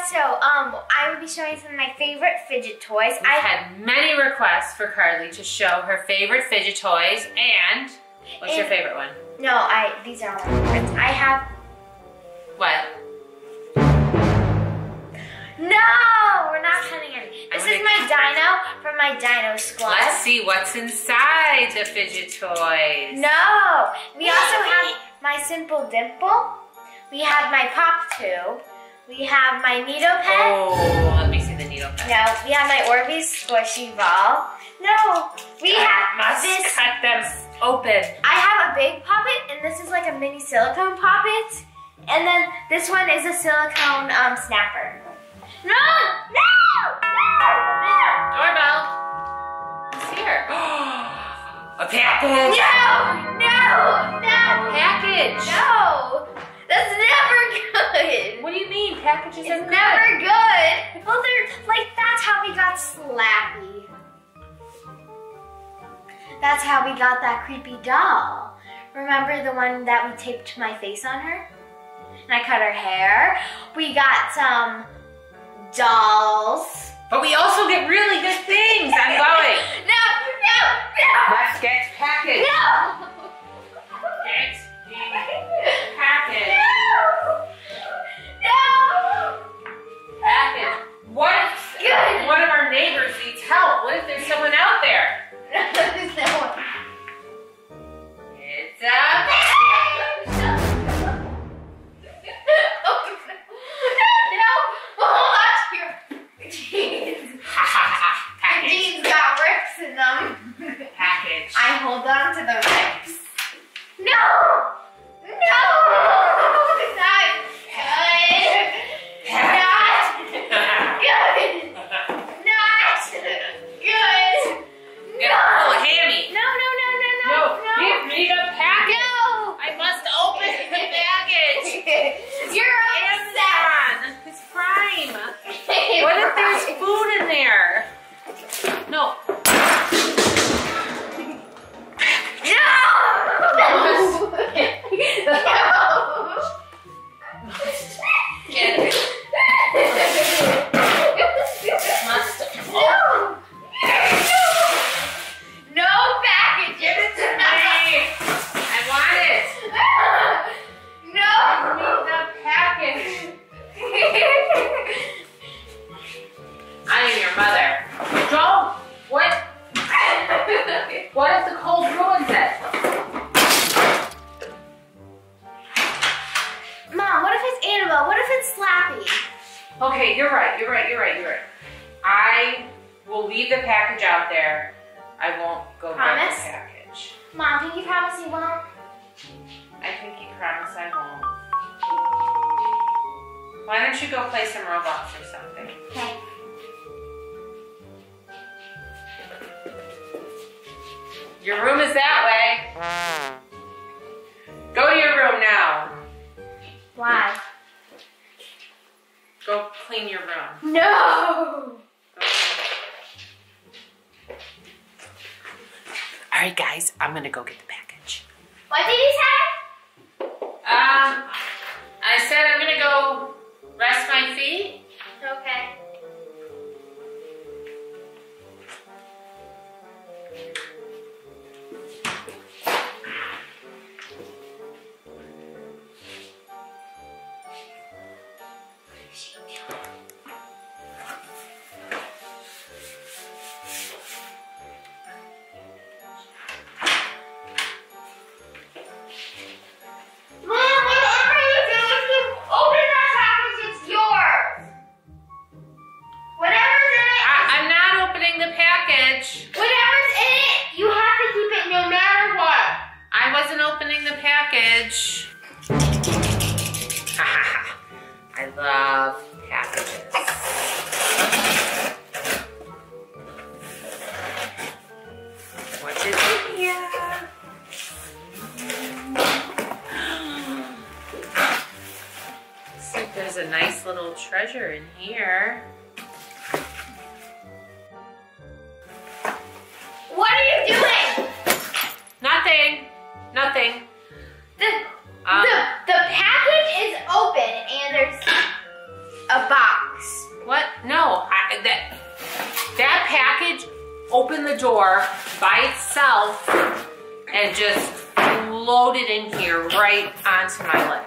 guys, so I will be showing some of my favorite fidget toys. We've had many requests for Carly to show her favorite fidget toys, and what's your favorite one? No, these are my favorites. I have... What? No, we're not cutting any. This is my dino from my dino squad. Let's see what's inside the fidget toys. No, we also have my Simple Dimple. We have my Pop 2. We have my Needle Pet. Oh, let me see the Needle Pet. No, we have my Orbeez Squishy Ball. No, we have this. Cut them open. I have a big poppet, and this is like a mini silicone poppet. And then this one is a silicone snapper. No! Doorbell. Who's here? A package. No! Package. No! That's never good. What do you mean? Packages are good. Never good. Well, they're like, that's how we got Slappy. That's how we got that creepy doll. Remember the one that we taped my face on her? And I cut her hair. We got some dolls. But we also get really good things. I'm going. No! Let's get package. No! Get the package. No! Package. What if one of our neighbors needs help? What if there's someone out there? There's no one. It's a Jeans got rips in them. package. I hold on to the rips. No! No! Not good. Not good. Not good. Get a full hammy. No. Give me the package. No. I must open the package. You're upset. Amazon. It's Prime. What if there's food in there? No. No! Get it. Must No! No package! Give it to me! I want it. No! Give me the package. I am your mother. Don't. What? What if the cold ruins it? Mom, what if it's Annabelle? What if it's Slappy? Okay, you're right. I will leave the package out there. I won't go Promise? get the package. Mom, can you promise you won't? I think you promise I won't. Why don't you go play some Roblox or something? Okay. Your room is that way. Go to your room now. Why? Go clean your room. No! All right, guys, I'm gonna go get the package. What did you say? I said I'm gonna go rest my feet. Okay. I love packages. What's in here? Looks like there's a nice little treasure in here. What are you doing? Nothing. The package is open and there's a box. What? No, that package opened the door by itself and just floated in here right onto my lap.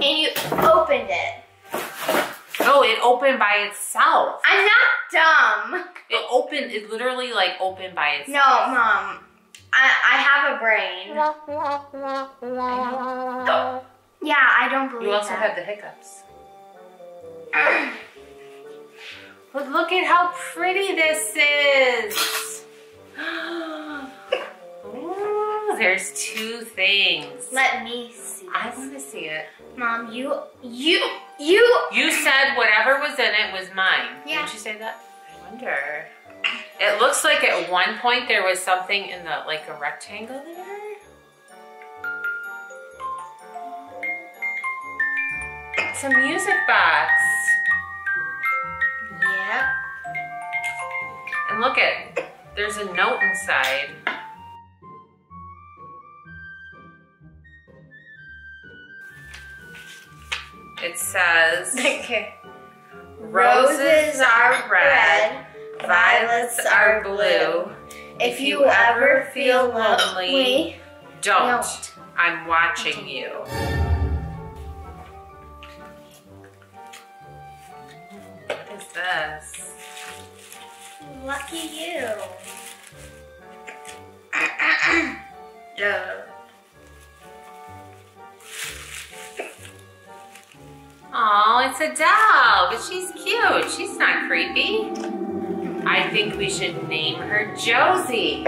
And you opened it. No, it opened by itself. I'm not dumb. It literally like opened by itself. No, Mom. I have a brain. Yeah, I don't believe that. You also have the hiccups. But look at how pretty this is. Ooh, there's two things. Let me see. I want to see it. Mom, you. You said whatever was in it was mine. Yeah. Didn't you say that? I wonder. It looks like at one point there was something in the, like a rectangle there. It's a music box. Yep. And look there's a note inside. It says, roses are red, violets are blue. If you ever feel lonely, don't. I'm watching you. What is this? Lucky you. Oh, it's a doll, but she's cute. She's not creepy. I think we should name her Josie.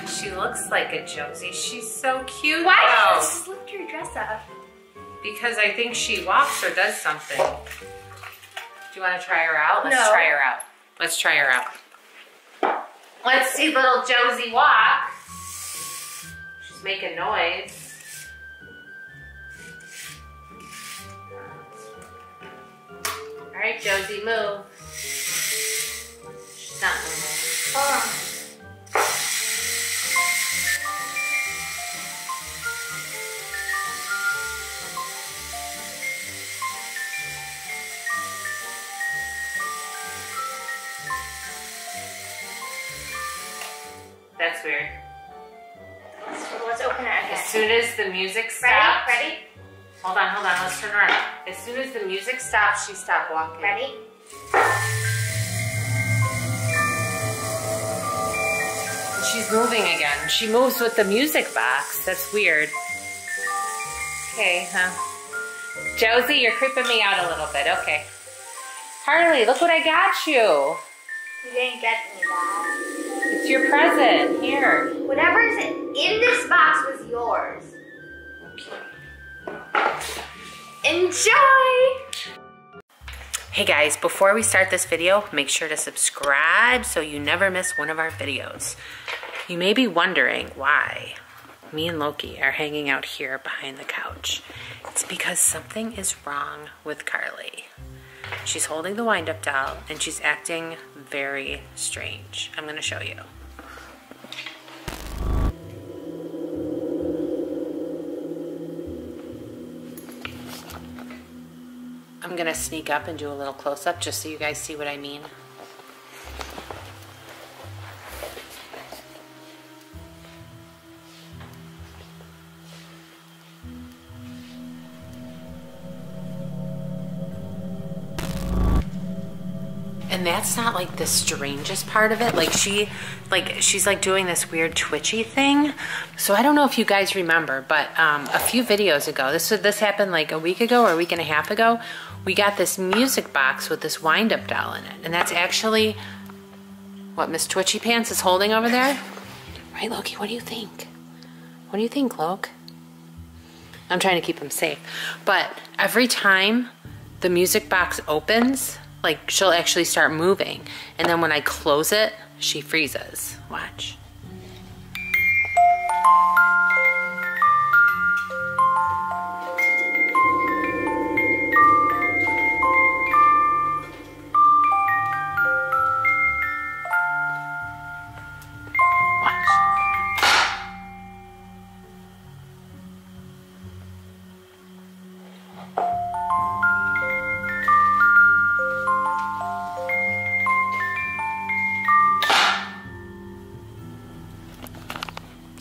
She looks like a Josie. She's so cute. Why did you slip your dress up? Because I think she walks or does something. Do you want to try her out? Let's No. try her out. Let's try her out. Let's see little Josie walk. She's making noise. All right, Josie, move. She's not moving. Hold on. That's weird. Let's open it again. As soon as the music stops. Ready? Hold on, let's turn around. As soon as the music stops, she stopped walking. Ready? She's moving again. She moves with the music box. That's weird. Okay, huh? Josie, you're creeping me out a little bit. Okay. Carly, look what I got you. You didn't get me that. It's your present. Here. Whatever's in this box was yours. Okay. Enjoy! Hey guys, before we start this video, make sure to subscribe so you never miss one of our videos. You may be wondering why me and Loki are hanging out here behind the couch. It's because something is wrong with Carly. She's holding the wind-up doll and she's acting very strange. I'm gonna show you. I'm gonna sneak up and do a little close-up just so you guys see what I mean. And that's not like the strangest part of it. She's like doing this weird twitchy thing. So I don't know if you guys remember, but a few videos ago, this happened like a week ago or a week and a half ago, we got this music box with this wind-up doll in it. And that's actually what Miss Twitchy Pants is holding over there. Right, Loki, what do you think? What do you think, Loki? I'm trying to keep him safe. But every time the music box opens, like she'll actually start moving. And then when I close it, she freezes. Watch.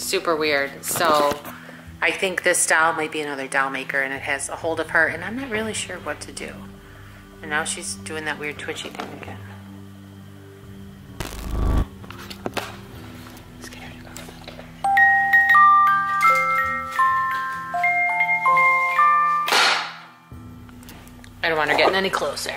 super weird. So I think this doll might be another doll maker and it has a hold of her and I'm not really sure what to do. And now she's doing that weird twitchy thing again. Let's get her to go. I don't want her getting any closer.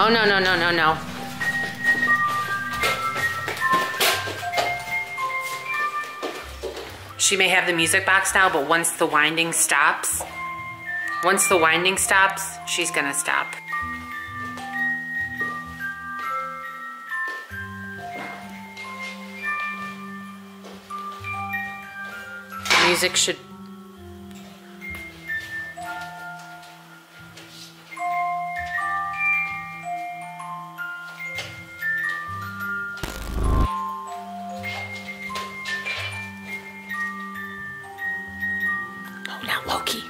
Oh, no, no, no, no, no. She may have the music box now, but once the winding stops, she's gonna stop. Music should... Oh, now Loki.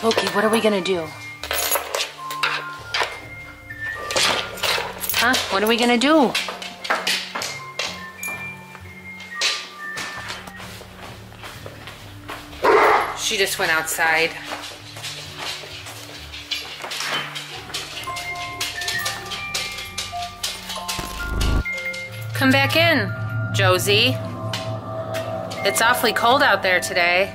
Loki, what are we gonna do? Huh? What are we gonna do? She just went outside. Come back in, Josie. It's awfully cold out there today.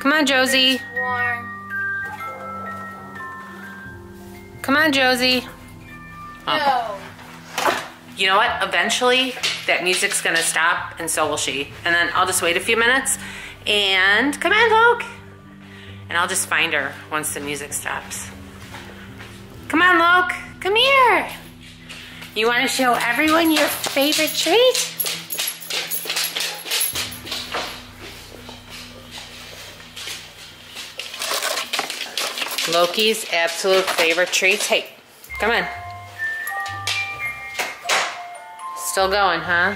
Come on, Josie. Warm. Come on, Josie. No. Oh. You know what? Eventually, that music's gonna stop, and so will she. And then I'll just wait a few minutes, and come on, Loke. And I'll just find her once the music stops. Come on, Loke. Come here. You want to show everyone your favorite treat? Loki's absolute favorite treats. Hey, come on. Still going, huh?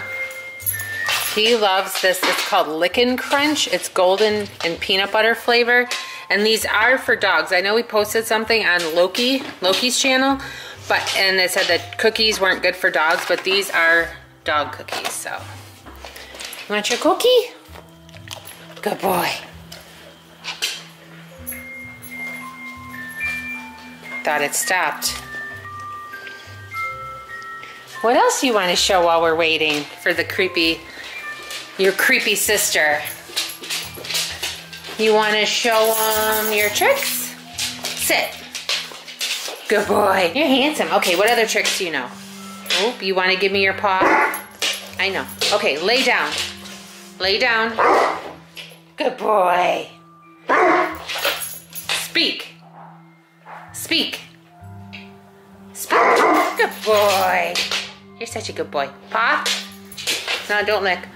He loves this. It's called Lickin' Crunch. It's golden and peanut butter flavor. And these are for dogs. I know we posted something on Loki's channel, and it said that cookies weren't good for dogs, but these are dog cookies, so. You want your cookie? Good boy. Thought it stopped. What else do you want to show while we're waiting for your creepy sister? You want to show your tricks? Sit. Good boy. You're handsome. Okay, what other tricks do you know? Oh, you want to give me your paw? I know. Okay, lay down. Lay down. Good boy. Speak. Speak. Speak. Good boy. You're such a good boy. Paw? No, don't lick.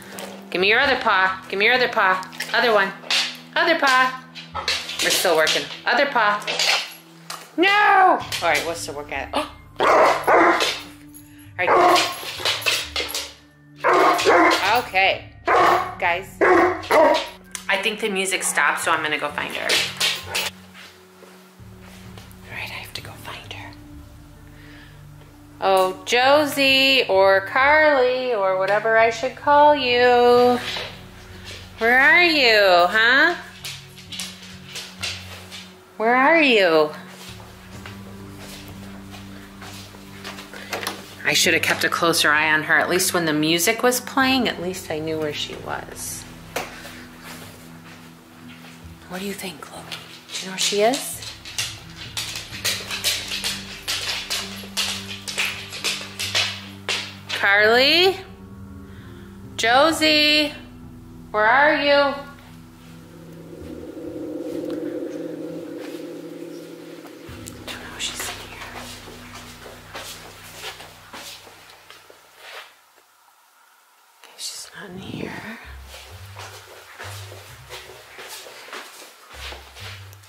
Give me your other paw. Give me your other paw. Other one. Other paw. We're still working. Other paw. No! All right, we'll still work at it. Oh. All right. Okay. Guys. I think the music stopped, so I'm going to go find her. All right, I have to go find her. Oh, Josie or Carly or whatever I should call you. Where are you, huh? Where are you? I should have kept a closer eye on her. At least when the music was playing, at least I knew where she was. What do you think, Loki? Do you know where she is? Carly? Josie? Where are you?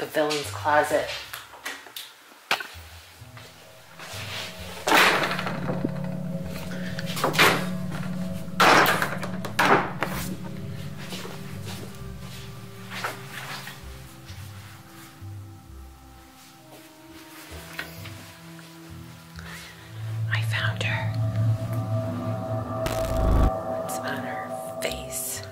the villain's closet. I found her. What's on her face?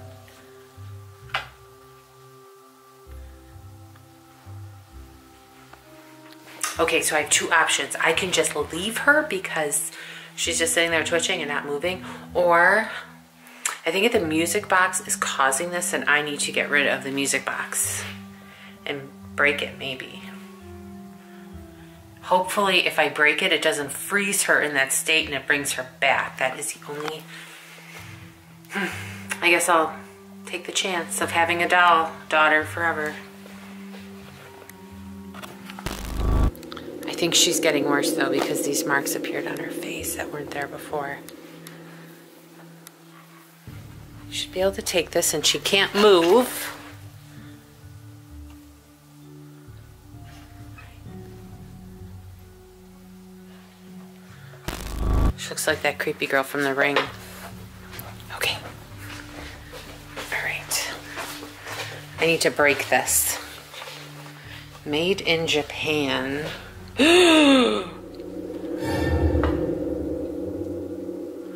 Okay, so I have two options. I can just leave her because she's just sitting there twitching and not moving, or I think the music box is causing this and I need to get rid of the music box and break it maybe. Hopefully if I break it, it doesn't freeze her in that state and it brings her back. That is the only, I guess I'll take the chance of having a doll daughter forever. I think she's getting worse though because these marks appeared on her face that weren't there before. You should be able to take this and she can't move. She looks like that creepy girl from The Ring. Okay. All right. I need to break this. Made in Japan.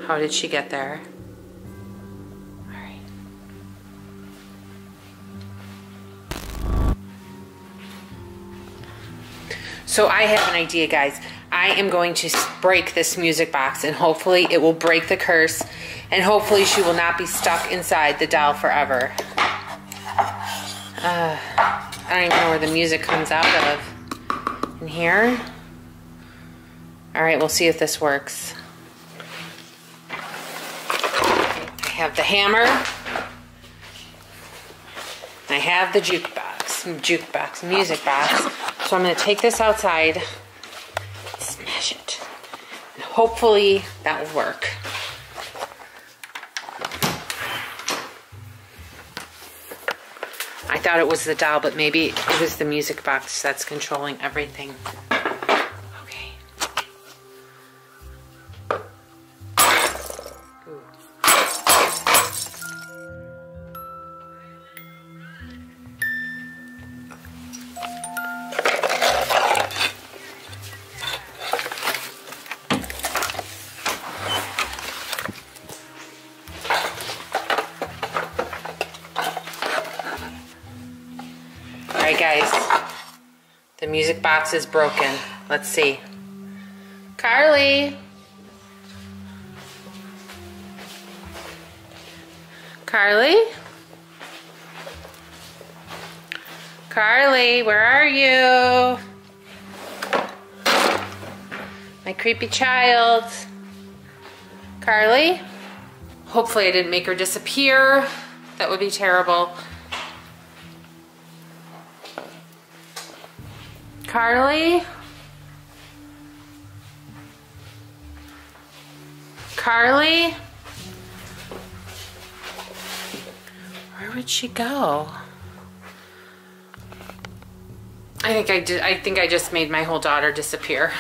How did she get there? All right. So I have an idea, guys. I am going to break this music box and hopefully it will break the curse and hopefully she will not be stuck inside the doll forever. I don't even know where the music comes out of. In here? Alright, we'll see if this works. I have the hammer. I have the music box, So I'm going to take this outside, smash it, and hopefully that will work. I thought it was the doll, but maybe it was the music box that's controlling everything. Okay. Ooh. Alright guys, the music box is broken. Let's see. Carly! Carly? Carly, where are you? My creepy child. Carly? Hopefully I didn't make her disappear. That would be terrible. Carly? Carly? Where would she go? I think I just made my whole daughter disappear.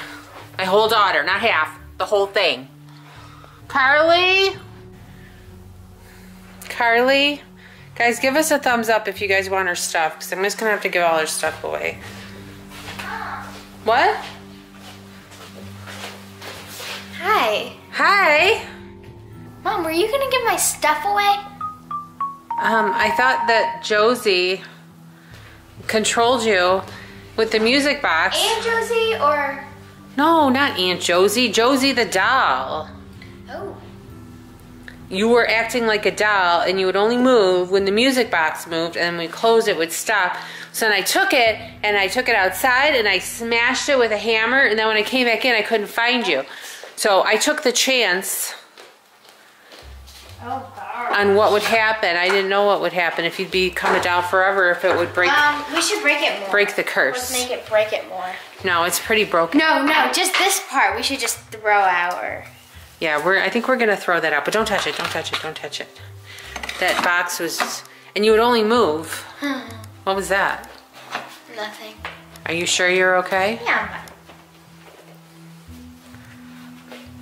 My whole daughter, not half, the whole thing. Carly? Carly? Guys, give us a thumbs up if you guys want her stuff, because I'm just gonna have to give all her stuff away. What? Hi. Hi. Mom, were you gonna give my stuff away? I thought that Josie controlled you with the music box. Aunt Josie or? No, not Aunt Josie. Josie the doll. Oh. You were acting like a doll and you would only move when the music box moved, and when we closed it would stop. So then I took it and I took it outside and I smashed it with a hammer, and then when I came back in I couldn't find you. So I took the chance on what would happen. I didn't know what would happen if you'd become a doll forever, if it would break. We should break it more. Break the curse. Let's make it break it more. No, it's pretty broken. No, just this part. We should just throw out or. Yeah, I think we're gonna throw that out, but don't touch it, don't touch it, don't touch it. That box was, and you would only move. What was that? Nothing. Are you sure you're okay? Yeah,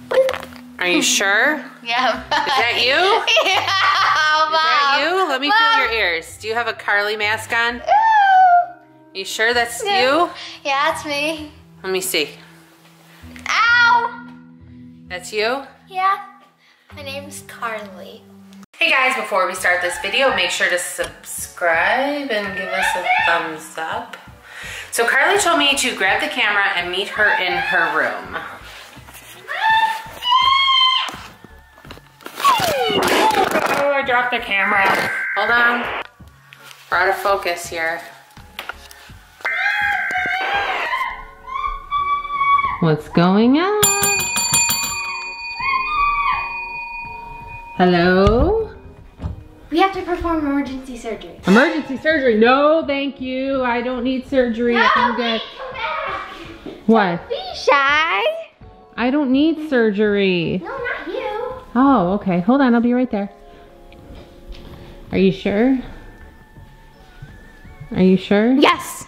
I'm fine. Are you sure? Yeah. Is that you? Yeah, Is that Mom. you? Let me Mom. feel your ears. Do you have a Carly mask on? Ooh. You sure that's Yeah. you? Yeah, it's me. Let me see. Ow! That's you? Yeah. My name's Carly. Hey guys, before we start this video, make sure to subscribe and give us a thumbs up. So Carly told me to grab the camera and meet her in her room. Oh, I dropped the camera. Hold on. We're out of focus here. What's going on? Hello? We have to perform emergency surgery. Emergency surgery? No, thank you. I don't need surgery. I'm good. Come back. What? Be shy. I don't need surgery. No, not you. Oh, okay. Hold on. I'll be right there. Are you sure? Are you sure? Yes.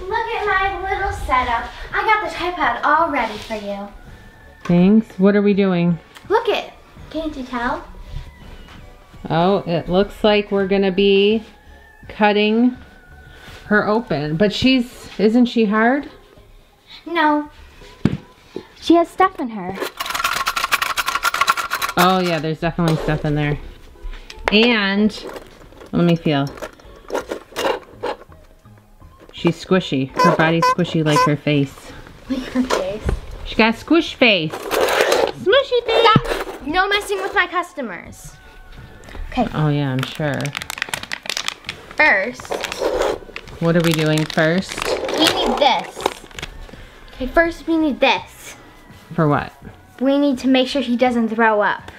Look at my little setup. I got the tripod all ready for you. Thanks. What are we doing? Look it. Can't you tell? Oh, it looks like we're gonna be cutting her open. But isn't she hard? No. She has stuff in her. Oh yeah, there's definitely stuff in there. And, let me feel. She's squishy. Her body's squishy like her face. Like her face. She got squish face. Smushy face. Stop. No messing with my customers. Okay. Oh yeah, I'm sure. First, What are we doing first? we need this. Okay, first we need this. For what? We need to make sure he doesn't throw up.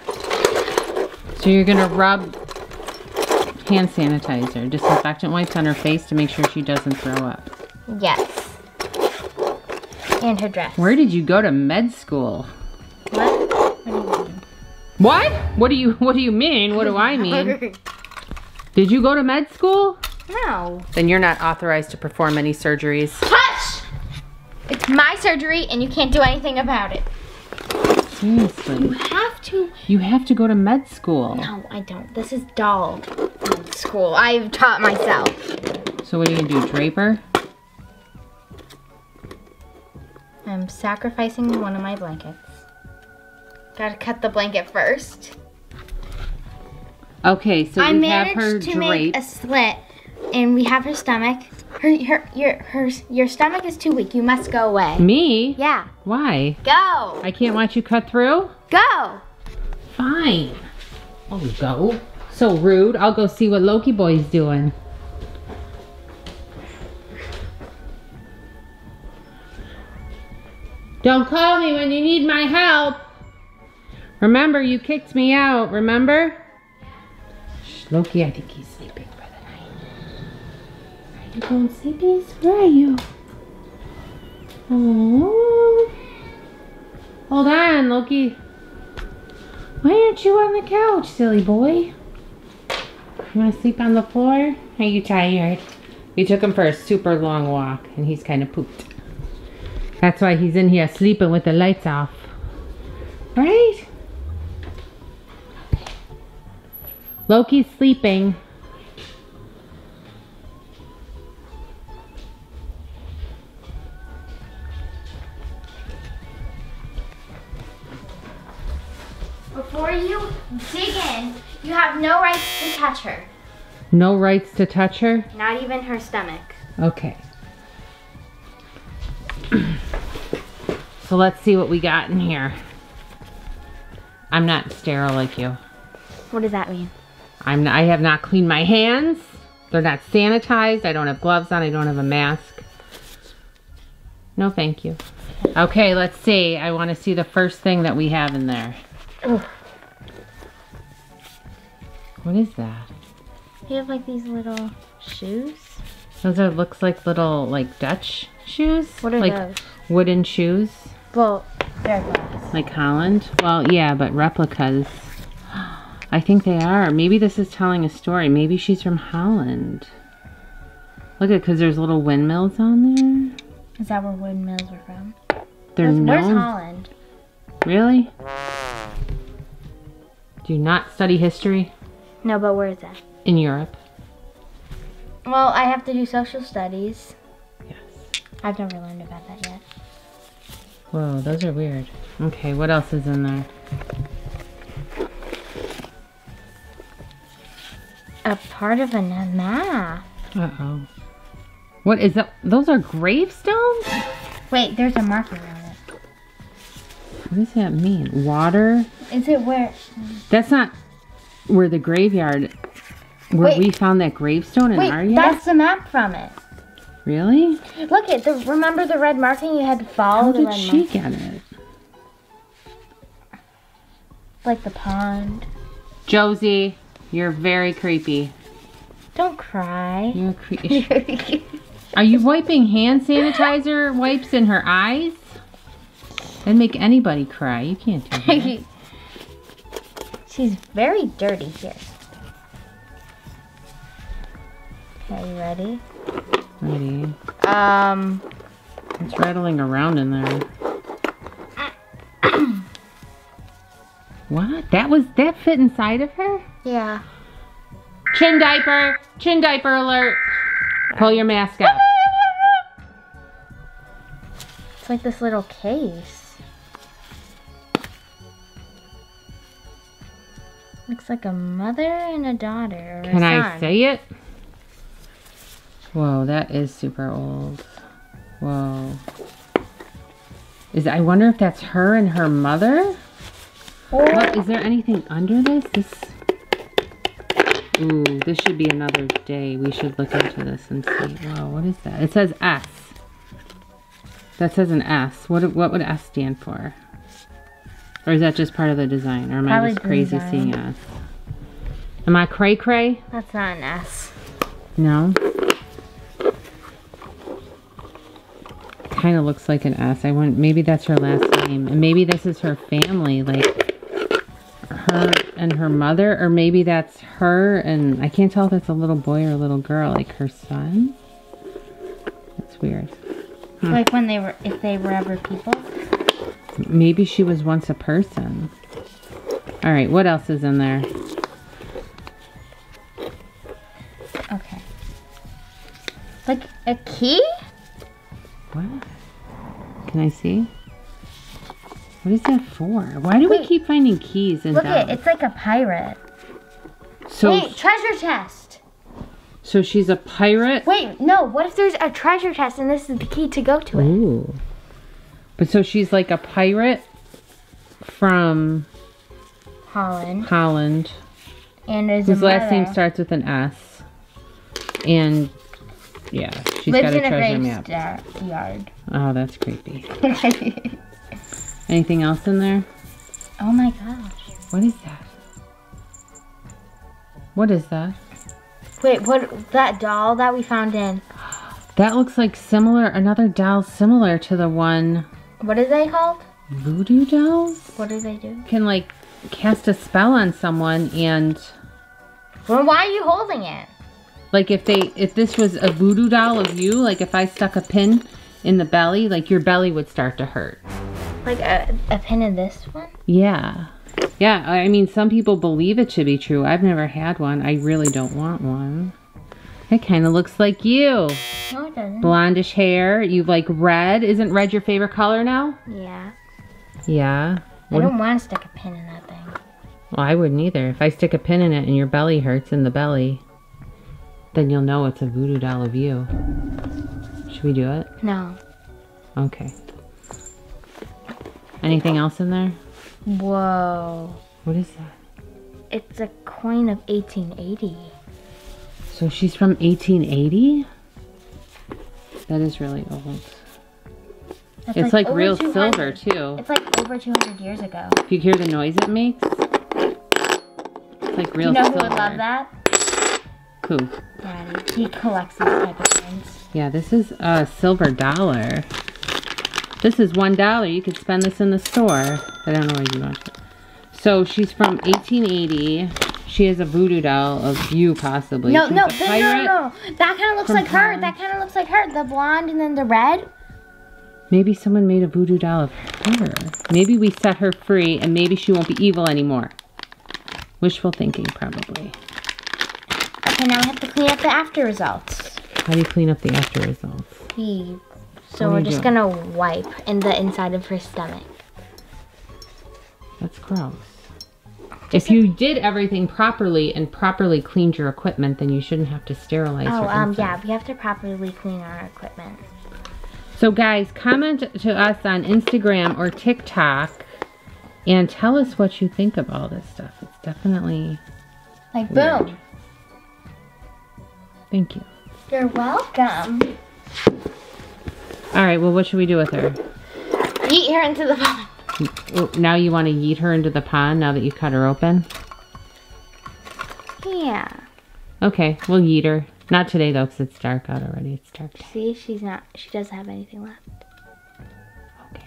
So you're gonna rub hand sanitizer, disinfectant wipes on her face to make sure she doesn't throw up. Yes. And her dress. Where did you go to med school? What? What do you mean? What? What do you mean? What do I mean? Did you go to med school? No. Then you're not authorized to perform any surgeries. Hush! It's my surgery and you can't do anything about it. Seriously. You have to. You have to go to med school. No, I don't. This is doll school. I've taught myself. So what are you gonna do, draper? I'm sacrificing one of my blankets. Gotta cut the blanket first. Okay, so I we have her managed to make draped. a slit, and we have her stomach. Your stomach is too weak. You must go away. Me? Yeah. Why? Go. I can't watch you cut through? Go. Fine. I'll go. So rude. I'll go see what Loki boy's doing. Don't call me when you need my help. Remember, you kicked me out, remember? Shh, Loki, I think he's sleeping for the night. Are you going sleepies? Where are you? Oh. Hold on, Loki. Why aren't you on the couch, silly boy? You want to sleep on the floor? Are you tired? We took him for a super long walk, and he's kind of pooped. That's why he's in here sleeping with the lights off. Right? Loki's sleeping. Before you dig in, you have no rights to touch her. No rights to touch her? Not even her stomach. Okay. So let's see what we got in here. I'm not sterile like you. What does that mean? I have not cleaned my hands. They're not sanitized. I don't have gloves on. I don't have a mask. No, thank you. Okay, let's see. I want to see the first thing that we have in there. Ooh. What is that? You have like these little shoes. Those are looks like little like Dutch shoes. What are like those? Wooden shoes. Well, they're glass. Like Holland? Well, yeah, but replicas. I think they are. Maybe this is telling a story. Maybe she's from Holland. Look at, because there's little windmills on there. Is that where windmills are from? They're known. Where's Holland? Really? Do you not study history? No, but where is that? In Europe. Well, I have to do social studies. Yes. I've never learned about that yet. Whoa, those are weird. Okay, what else is in there? A part of a map. Uh-oh. What is that? Those are gravestones? Wait, there's a marker on it. What does that mean? Water? Is it where? That's not where the graveyard, where we found that gravestone in our yard? That's the map from it. Really? Look at remember the red marking? You had to follow the red marking. How did she get it? Like the pond. Josie, you're very creepy. Don't cry. You're creepy. Are you wiping hand sanitizer wipes in her eyes? That'd make anybody cry. You can't do that. She's very dirty here. Okay, you ready? Ready. It's rattling around in there. What? That fit inside of her? Yeah. Chin diaper alert. Pull your mask up. It's like this little case. Looks like a mother and a daughter. Or Can a I son. say it? Whoa, that is super old. Whoa. I wonder if that's her and her mother? What, is there anything under this? Ooh, this should be another day. We should look into this and see. Whoa, what is that? It says S. That says an S. What would S stand for? Or is that just part of the design? Or am I just crazy seeing S? Am I cray-cray? That's not an S. No? Kind of looks like an S. Maybe that's her last name. And maybe this is her family, like her and her mother. Or maybe that's her and I can't tell if it's a little boy or a little girl, like her son. That's weird. Huh. Like if they were ever people? Maybe she was once a person. All right, what else is in there? Okay. Like a key? What? Can I see? What is that for? Why do we keep finding keys in Look dolls? it's like a pirate. So, wait, treasure chest. So she's a pirate? Wait, no, what if there's a treasure chest and this is the key to go to it? Ooh. But so she's like a pirate from Holland. And whose last name starts with an S. And yeah, she's got a treasure map. Yard. Oh, that's creepy. Anything else in there? Oh my gosh. What is that? What is that? Wait, that doll that we found in? That looks like another doll similar to the one. What are they called? Voodoo dolls? What do they do? Can like cast a spell on someone and. Well, why are you holding it? Like if this was a voodoo doll of you, like if I stuck a pin in the belly, like your belly would start to hurt. Like a pin in this one? Yeah. Yeah, I mean, some people believe it should be true. I've never had one. I really don't want one. It kind of looks like you. No, it doesn't. Blondish hair. You like red. Isn't red your favorite color now? Yeah. Yeah. I don't want to stick a pin in that thing. Well, I wouldn't either. If I stick a pin in it and your belly hurts in the belly, then you'll know it's a voodoo doll of you. Should we do it? No. Okay. Anything else in there? Whoa. What is that? It's a coin of 1880. So she's from 1880? That is really old. It's like real silver too. It's like over 200 years ago. If you hear the noise it makes, it's like real silver. You know who would love that? Who? Daddy. He collects these type of things. Yeah, this is a silver dollar. This is $1. You could spend this in the store. I don't know where you want it. So she's from 1880. She has a voodoo doll of you, possibly. No. She's That a pirate kind of looks like her. That kind of looks like her. The blonde and then the red. Maybe someone made a voodoo doll of her. Maybe we set her free and maybe she won't be evil anymore. Wishful thinking, probably. Okay, now I have to clean up the after results. How do you clean up the after results? So we're just gonna wipe in the inside of her stomach. That's gross. If you did everything properly and properly cleaned your equipment, then you shouldn't have to sterilize your inside. Yeah, we have to properly clean our equipment. So guys, comment to us on Instagram or TikTok and tell us what you think of all this stuff. It's definitely like weird. Boom. Thank you. You're welcome. All right, well, what should we do with her? Yeet her into the pond. Now you want to yeet her into the pond now that you cut her open? Yeah. Okay, we'll yeet her. Not today though, because it's dark out already. It's dark. See, she doesn't have anything left. Okay.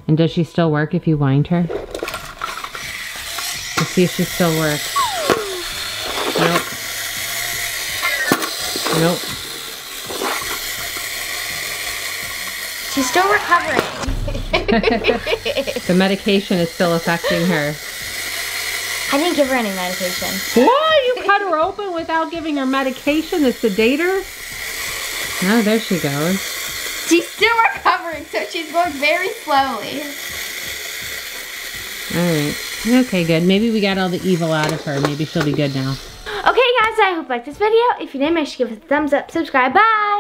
And does she still work if you wind her? Let's see if she still works. Nope. She's still recovering. The medication is still affecting her. I didn't give her any medication. What? You cut her open without giving her medication to sedate her? Oh, there she goes. She's still recovering, so she's going very slowly. Alright. Okay, good. Maybe we got all the evil out of her. Maybe she'll be good now. Okay, guys, I hope you liked this video. If you did, make sure to give it a thumbs up, subscribe. Bye!